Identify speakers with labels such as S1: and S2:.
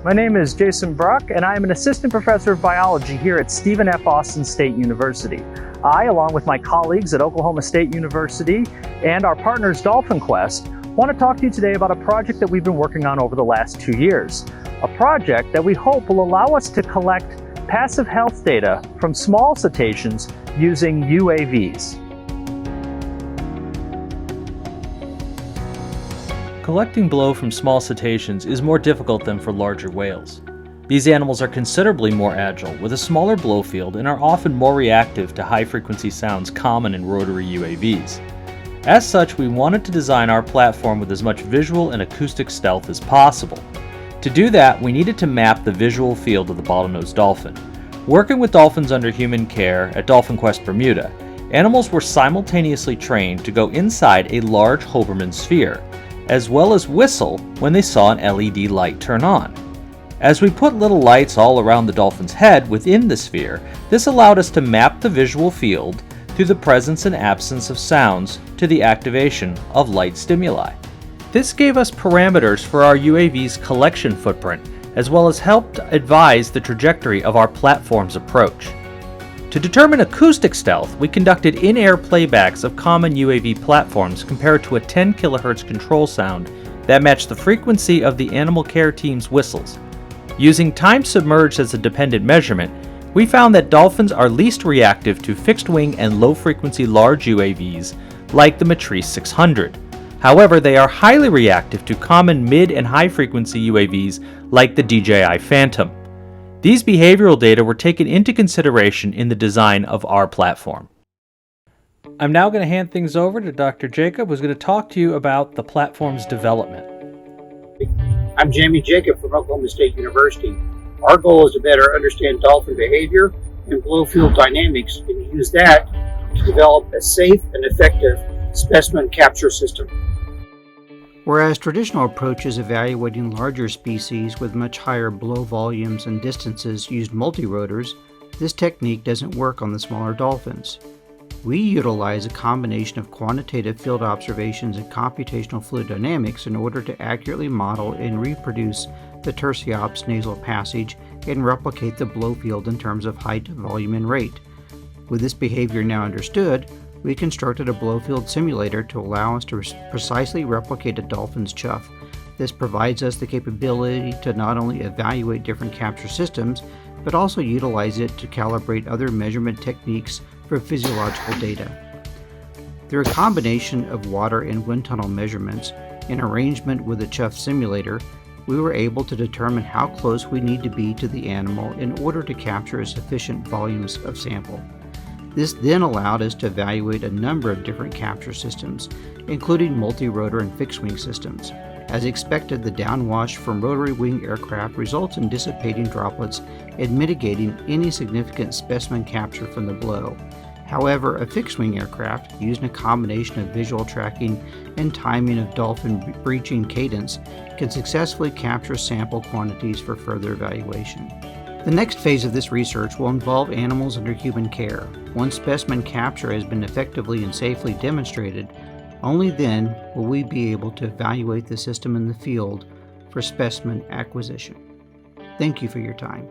S1: My name is Jason Bruck, and I am an assistant professor of biology here at Stephen F. Austin State University. I, along with my colleagues at Oklahoma State University and our partners Dolphin Quest, want to talk to you today about a project that we've been working on over the last 2 years. A project that we hope will allow us to collect passive health data from small cetaceans using UAVs.
S2: Collecting blow from small cetaceans is more difficult than for larger whales. These animals are considerably more agile, with a smaller blow field, and are often more reactive to high-frequency sounds common in rotary UAVs. As such, we wanted to design our platform with as much visual and acoustic stealth as possible. To do that, we needed to map the visual field of the bottlenose dolphin. Working with dolphins under human care at Dolphin Quest Bermuda, animals were simultaneously trained to go inside a large Hoberman sphere, as well as whistle when they saw an LED light turn on. As we put little lights all around the dolphin's head within the sphere, this allowed us to map the visual field through the presence and absence of sounds to the activation of light stimuli. This gave us parameters for our UAV's collection footprint, as well as helped advise the trajectory of our platform's approach. To determine acoustic stealth, we conducted in-air playbacks of common UAV platforms compared to a 10 kHz control sound that matched the frequency of the animal care team's whistles. Using time submerged as a dependent measurement, we found that dolphins are least reactive to fixed-wing and low-frequency large UAVs like the Matrice 600. However, they are highly reactive to common mid- and high-frequency UAVs like the DJI Phantom. These behavioral data were taken into consideration in the design of our platform. I'm now going to hand things over to Dr. Jacob, who's going to talk to you about the platform's development.
S3: I'm Jamie Jacob from Oklahoma State University. Our goal is to better understand dolphin behavior and blowfield dynamics and use that to develop a safe and effective specimen capture system.
S4: Whereas traditional approaches evaluating larger species with much higher blow volumes and distances used multirotors, this technique doesn't work on the smaller dolphins. We utilize a combination of quantitative field observations and computational fluid dynamics in order to accurately model and reproduce the Tursiops nasal passage and replicate the blow field in terms of height, volume, and rate. With this behavior now understood, we constructed a blowfield simulator to allow us to precisely replicate a dolphin's chuff. This provides us the capability to not only evaluate different capture systems, but also utilize it to calibrate other measurement techniques for physiological data. Through a combination of water and wind tunnel measurements in arrangement with the chuff simulator, we were able to determine how close we need to be to the animal in order to capture sufficient volumes of sample. This then allowed us to evaluate a number of different capture systems, including multi-rotor and fixed-wing systems. As expected, the downwash from rotary wing aircraft results in dissipating droplets and mitigating any significant specimen capture from the blow. However, a fixed-wing aircraft, using a combination of visual tracking and timing of dolphin breaching cadence, can successfully capture sample quantities for further evaluation. The next phase of this research will involve animals under human care. Once specimen capture has been effectively and safely demonstrated, only then will we be able to evaluate the system in the field for specimen acquisition. Thank you for your time.